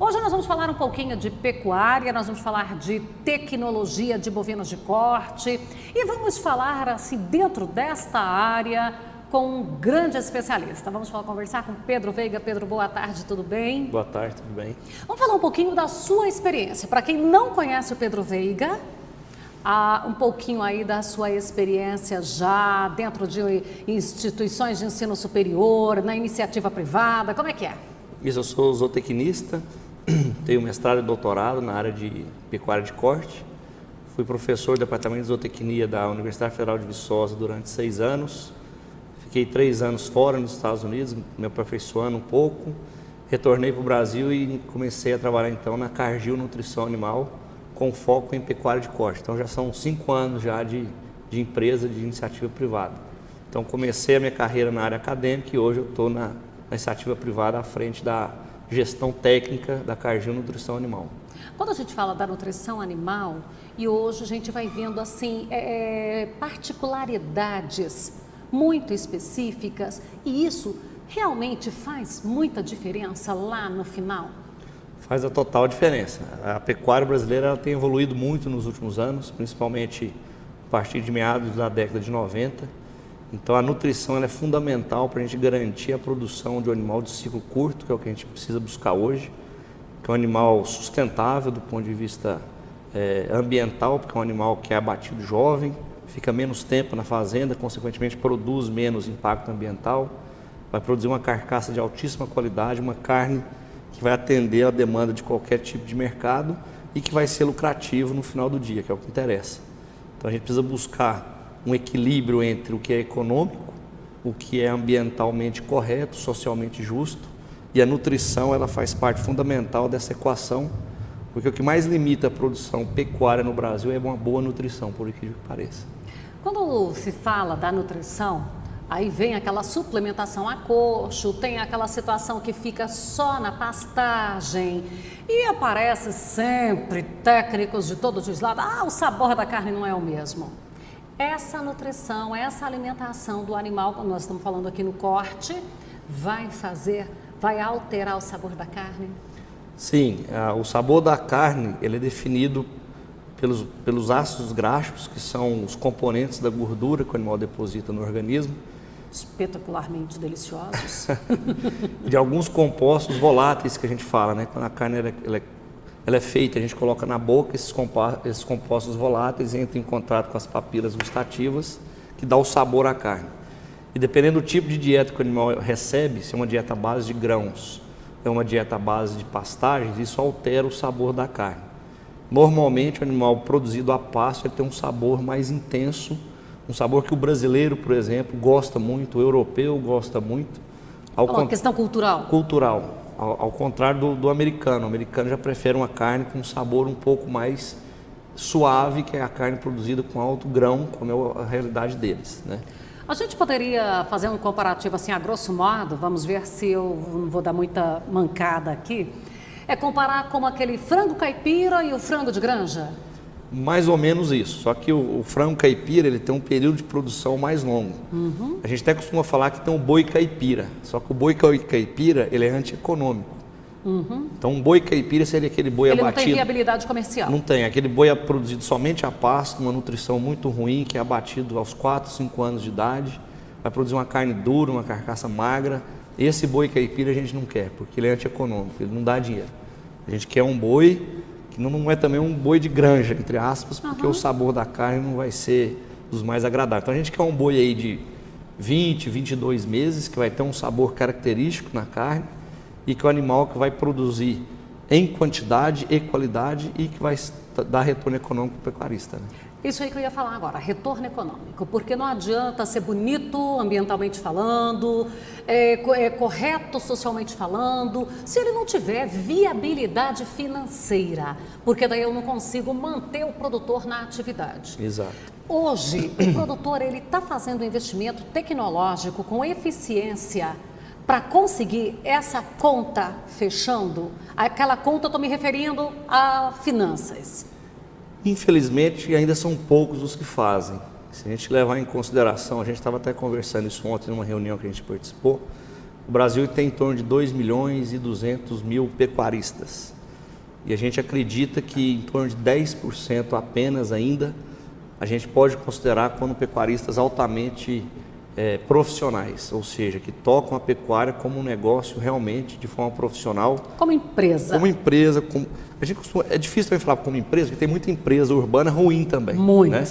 Hoje nós vamos falar um pouquinho de pecuária, nós vamos falar de tecnologia de bovinos de corte e vamos falar, assim, dentro desta área com um grande especialista. Vamos conversar com Pedro Veiga. Pedro, boa tarde, tudo bem? Boa tarde, tudo bem? Vamos falar um pouquinho da sua experiência. Para quem não conhece o Pedro Veiga, um pouquinho aí da sua experiência já dentro de instituições de ensino superior, na iniciativa privada, como é que é? Eu sou zootecnista, tenho mestrado e doutorado na área de pecuária de corte. Fui professor do departamento de zootecnia da Universidade Federal de Viçosa durante 6 anos. Fiquei 3 anos fora nos Estados Unidos, me aperfeiçoando um pouco. Retornei para o Brasil e comecei a trabalhar então na Cargill Nutrição Animal, com foco em pecuária de corte. Então já são 5 anos já de empresa de iniciativa privada. Então comecei a minha carreira na área acadêmica e hoje eu estou na iniciativa privada à frente da gestão técnica da Cargill Nutrição Animal. Quando a gente fala da nutrição animal, e hoje a gente vai vendo assim particularidades muito específicas, e isso realmente faz muita diferença lá no final? Faz a total diferença. A pecuária brasileira ela tem evoluído muito nos últimos anos, principalmente a partir de meados da década de 90. Então a nutrição ela é fundamental para a gente garantir a produção de um animal de ciclo curto, que é o que a gente precisa buscar hoje, que é um animal sustentável do ponto de vista ambiental, porque é um animal que é abatido jovem, fica menos tempo na fazenda, consequentemente produz menos impacto ambiental, vai produzir uma carcaça de altíssima qualidade, uma carne que vai atender a demanda de qualquer tipo de mercado e que vai ser lucrativo no final do dia, que é o que interessa. Então a gente precisa buscar um equilíbrio entre o que é econômico, o que é ambientalmente correto, socialmente justo, e a nutrição ela faz parte fundamental dessa equação, porque o que mais limita a produção pecuária no Brasil é uma boa nutrição, por incrível que pareça. Quando se fala da nutrição, aí vem aquela suplementação a coxo, tem aquela situação que fica só na pastagem e aparece sempre técnicos de todos os lados, o sabor da carne não é o mesmo. Essa nutrição, essa alimentação do animal, como nós estamos falando aqui no corte, vai alterar o sabor da carne? Sim, o sabor da carne ele é definido pelos ácidos graxos, que são os componentes da gordura que o animal deposita no organismo. Espetacularmente deliciosos. De alguns compostos voláteis que a gente fala, né? Quando a carne ela é feita, a gente coloca na boca, esses compostos voláteis entram em contato com as papilas gustativas, que dá o sabor à carne. E dependendo do tipo de dieta que o animal recebe, se é uma dieta à base de grãos, é uma dieta à base de pastagens, isso altera o sabor da carne. Normalmente o animal produzido a pasto ele tem um sabor mais intenso, um sabor que o brasileiro, por exemplo, gosta muito, o europeu gosta muito. Uma questão cultural. Cultural. Ao contrário do americano. O americano já prefere uma carne com um sabor um pouco mais suave, que é a carne produzida com alto grão, como é a realidade deles, né? A gente poderia fazer um comparativo assim, a grosso modo, vamos ver se eu não vou dar muita mancada aqui, comparar como aquele frango caipira e o frango de granja? Mais ou menos isso, só que o frango caipira ele tem um período de produção mais longo. A gente até costuma falar que tem um boi caipira, só que o boi caipira ele é antieconômico. Então um boi caipira seria aquele boi abatido. Ele não tem viabilidade comercial. Não tem, aquele boi é produzido somente a pasto, uma nutrição muito ruim, que é abatido aos 4, 5 anos de idade, vai produzir uma carne dura, uma carcaça magra. Esse boi caipira a gente não quer, porque ele é antieconômico, ele não dá dinheiro. A gente quer um boi que não é também um boi de granja, entre aspas, porque o sabor da carne não vai ser dos mais agradáveis. Então a gente quer um boi aí de 20, 22 meses, que vai ter um sabor característico na carne e que é um animal que vai produzir em quantidade e qualidade e que vai dar retorno econômico para o pecuarista, né? Isso aí que eu ia falar agora, retorno econômico, porque não adianta ser bonito ambientalmente falando, correto socialmente falando, se ele não tiver viabilidade financeira, porque daí eu não consigo manter o produtor na atividade. Exato. Hoje, o produtor ele está fazendo um investimento tecnológico com eficiência para conseguir essa conta fechando. Aquela conta, eu estou me referindo a finanças. Infelizmente, ainda são poucos os que fazem. Se a gente levar em consideração, a gente estava até conversando isso ontem numa reunião que a gente participou, O Brasil tem em torno de 2.200.000 pecuaristas. E a gente acredita que em torno de 10% apenas ainda a gente pode considerar como pecuaristas altamente profissionais, ou seja, que tocam a pecuária como um negócio realmente de forma profissional. Como empresa. Como empresa. É difícil também falar como empresa, porque tem muita empresa urbana ruim também. Muito. Né?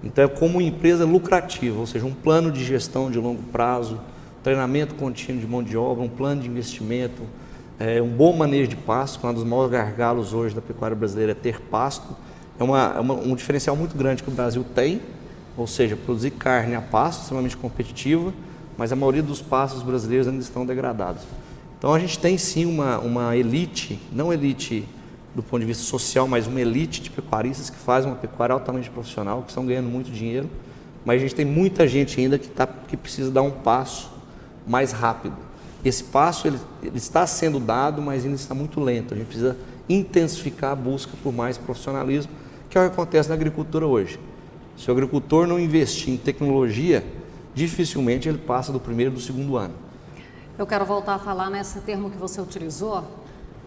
Então é como empresa lucrativa, ou seja, um plano de gestão de longo prazo, treinamento contínuo de mão de obra, um plano de investimento, um bom manejo de pasto, que é um dos maiores gargalos hoje da pecuária brasileira é ter pasto. É um diferencial muito grande que o Brasil tem, ou seja, produzir carne a pasto, extremamente competitiva, mas a maioria dos pastos brasileiros ainda estão degradados. Então a gente tem sim uma elite, não elite do ponto de vista social, mas uma elite de pecuaristas que fazem uma pecuária altamente profissional, que estão ganhando muito dinheiro, mas a gente tem muita gente ainda que precisa dar um passo mais rápido. Esse passo ele está sendo dado, mas ainda está muito lento. A gente precisa intensificar a busca por mais profissionalismo, que é o que acontece na agricultura hoje. Se o agricultor não investir em tecnologia, dificilmente ele passa do primeiro e do segundo ano. Eu quero voltar a falar nesse termo que você utilizou,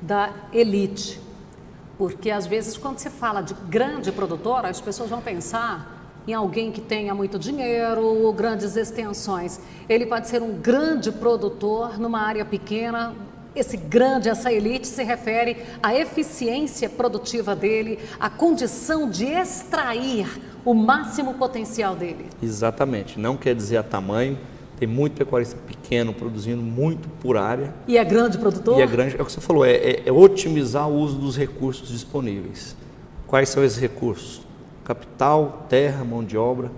da elite. Porque às vezes quando se fala de grande produtor, as pessoas vão pensar em alguém que tenha muito dinheiro, grandes extensões. Ele pode ser um grande produtor numa área pequena. Essa elite se refere à eficiência produtiva dele, à condição de extrair o máximo potencial dele. Exatamente, não quer dizer a tamanho. Tem muito pecuarista pequeno produzindo muito por área. E é grande produtor? E é grande, é o que você falou, é otimizar o uso dos recursos disponíveis. Quais são esses recursos? Capital, terra, mão de obra.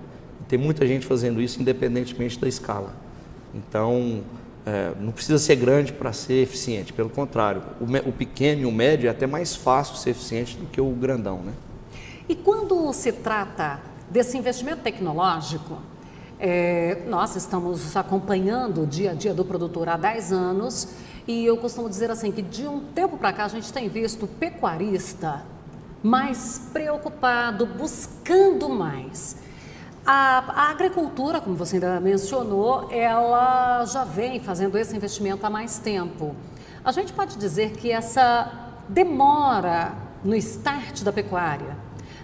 Tem muita gente fazendo isso independentemente da escala. Então, não precisa ser grande para ser eficiente, pelo contrário, o pequeno e o médio é até mais fácil ser eficiente do que o grandão, né? E quando se trata desse investimento tecnológico, nós estamos acompanhando o dia a dia do produtor há 10 anos e eu costumo dizer assim que de um tempo para cá a gente tem visto o pecuarista mais preocupado, buscando mais. A agricultura, como você ainda mencionou, ela já vem fazendo esse investimento há mais tempo. A gente pode dizer que essa demora no start da pecuária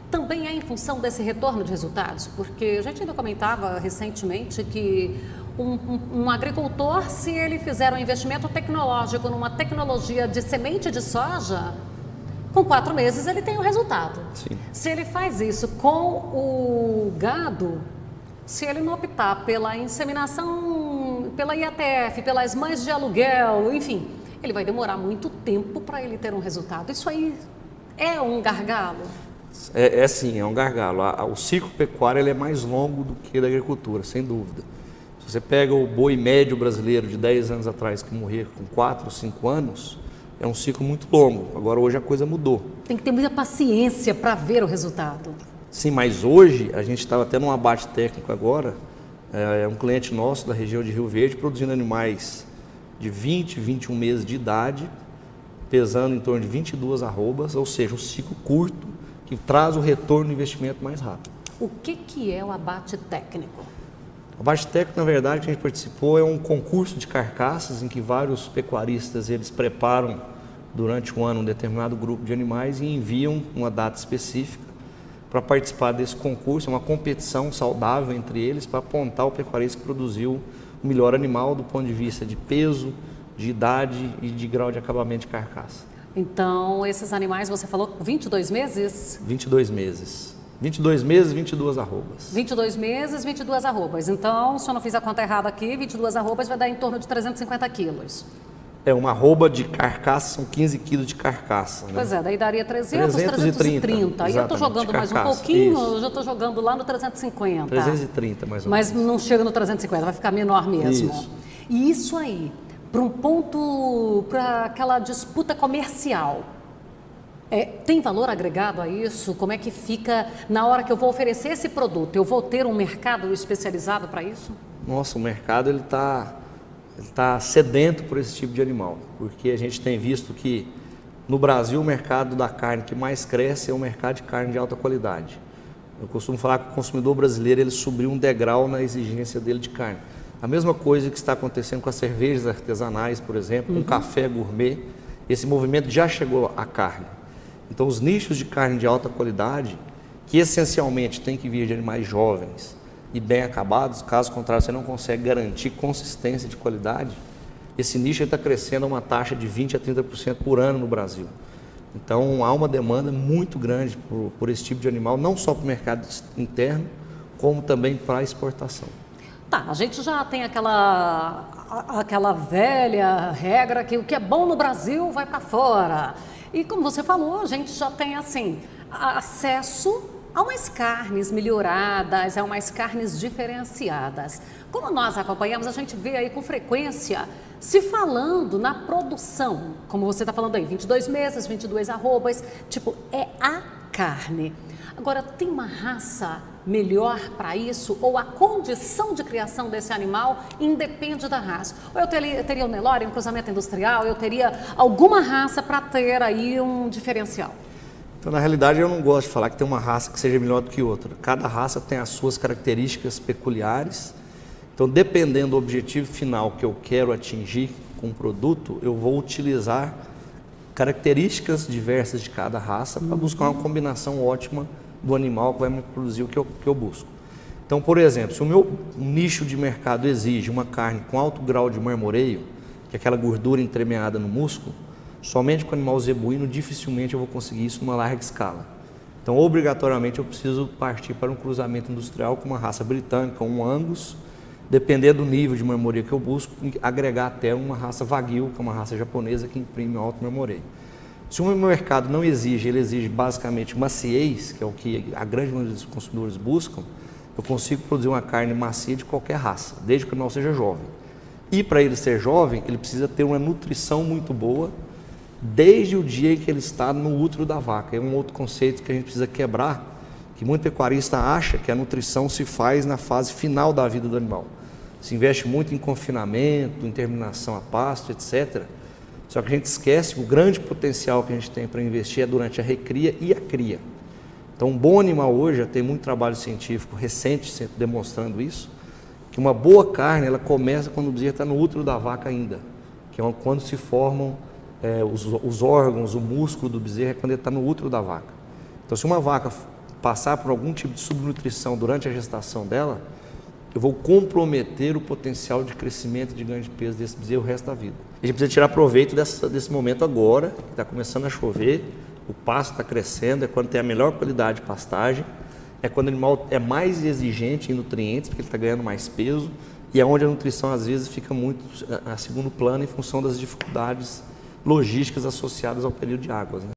também é em função desse retorno de resultados, porque a gente ainda comentava recentemente que um agricultor, se ele fizer um investimento tecnológico numa tecnologia de semente de soja, com 4 meses ele tem o resultado. Sim. Se ele faz isso com o gado, se ele não optar pela inseminação, pela IATF, pelas mães de aluguel, enfim, ele vai demorar muito tempo para ele ter um resultado. Isso aí é um gargalo? Sim, é um gargalo. O ciclo pecuário ele é mais longo do que da agricultura, sem dúvida. Se você pega o boi médio brasileiro de 10 anos atrás, que morria com 4 ou 5 anos, é um ciclo muito longo. Agora, hoje a coisa mudou. Tem que ter muita paciência para ver o resultado. Sim, mas hoje, a gente estava até num abate técnico agora, um cliente nosso da região de Rio Verde produzindo animais de 20, 21 meses de idade, pesando em torno de 22 arrobas, ou seja, um ciclo curto que traz o retorno do investimento mais rápido. O que é o abate técnico? O abate técnico, na verdade, que a gente participou é um concurso de carcaças em que vários pecuaristas eles preparam durante um ano um determinado grupo de animais e enviam uma data específica para participar desse concurso. É uma competição saudável entre eles para apontar o pecuarista que produziu o melhor animal do ponto de vista de peso, de idade e de grau de acabamento de carcaça. Então, esses animais, você falou 22 meses? 22 meses. 22 meses, 22 arrobas. 22 meses, 22 arrobas. Então, se eu não fiz a conta errada aqui, 22 arrobas vai dar em torno de 350 quilos. Uma arroba de carcaça, são 15 quilos de carcaça. Né? Pois daí daria 330. Aí eu estou jogando mais um pouquinho, eu já estou jogando lá no 350. 330 mais ou menos. Mas não chega no 350, vai ficar menor mesmo. Isso. E isso aí, para um ponto, para aquela disputa comercial, tem valor agregado a isso? Como é que fica na hora que eu vou oferecer esse produto? Eu vou ter um mercado especializado para isso? Nossa, o mercado ele tá sedento por esse tipo de animal, porque a gente tem visto que no Brasil o mercado da carne que mais cresce é o mercado de carne de alta qualidade. Eu costumo falar que o consumidor brasileiro ele subiu um degrau na exigência dele de carne. A mesma coisa que está acontecendo com as cervejas artesanais, por exemplo, com o café gourmet. Esse movimento já chegou à carne. Então, os nichos de carne de alta qualidade, que essencialmente tem que vir de animais jovens e bem acabados, caso contrário você não consegue garantir consistência de qualidade, esse nicho está crescendo a uma taxa de 20% a 30% por ano no Brasil. Então, há uma demanda muito grande por esse tipo de animal, não só para o mercado interno, como também para a exportação. Tá, a gente já tem aquela velha regra que o que é bom no Brasil vai para fora. E como você falou, a gente já tem assim acesso a umas carnes melhoradas, a umas carnes diferenciadas. Como nós acompanhamos, a gente vê aí com frequência se falando na produção, como você está falando aí, 22 mesas, 22 arrobas, tipo, é a carne. Agora, tem uma raça melhor para isso? Ou a condição de criação desse animal independe da raça? Ou eu teria o Nelore, um cruzamento industrial, eu teria alguma raça para ter aí um diferencial? Então, na realidade, eu não gosto de falar que tem uma raça que seja melhor do que outra. Cada raça tem as suas características peculiares. Então, dependendo do objetivo final que eu quero atingir com o produto, eu vou utilizar características diversas de cada raça para buscar uma combinação ótima do animal que vai me produzir o que eu busco. Então, por exemplo, se o meu nicho de mercado exige uma carne com alto grau de marmoreio, que é aquela gordura entremeada no músculo, somente com animal zebuíno dificilmente eu vou conseguir isso numa larga escala. Então, obrigatoriamente, eu preciso partir para um cruzamento industrial com uma raça britânica, um Angus, dependendo do nível de marmoreio que eu busco, agregar até uma raça Wagyu, que é uma raça japonesa que imprime alto marmoreio. Se o meu mercado não exige, ele exige basicamente maciez, que é o que a grande maioria dos consumidores buscam, eu consigo produzir uma carne macia de qualquer raça, desde que o animal seja jovem. E para ele ser jovem, ele precisa ter uma nutrição muito boa, desde o dia em que ele está no útero da vaca. É um outro conceito que a gente precisa quebrar, que muito pecuarista acha que a nutrição se faz na fase final da vida do animal. Se investe muito em confinamento, em terminação a pasto, etc. Só que a gente esquece que o grande potencial que a gente tem para investir é durante a recria e a cria. Então, um bom animal hoje, já tem muito trabalho científico recente demonstrando isso, que uma boa carne ela começa quando o bezerro está no útero da vaca ainda, que é quando se formam os órgãos, o músculo do bezerro, é quando ele está no útero da vaca. Então, se uma vaca passar por algum tipo de subnutrição durante a gestação dela, eu vou comprometer o potencial de crescimento de ganho de peso desse bezerro o resto da vida. A gente precisa tirar proveito desse momento agora, que está começando a chover, o pasto está crescendo, é quando tem a melhor qualidade de pastagem, é quando o animal é mais exigente em nutrientes, porque ele está ganhando mais peso, e é onde a nutrição às vezes fica muito a segundo plano em função das dificuldades logísticas associadas ao período de águas, né?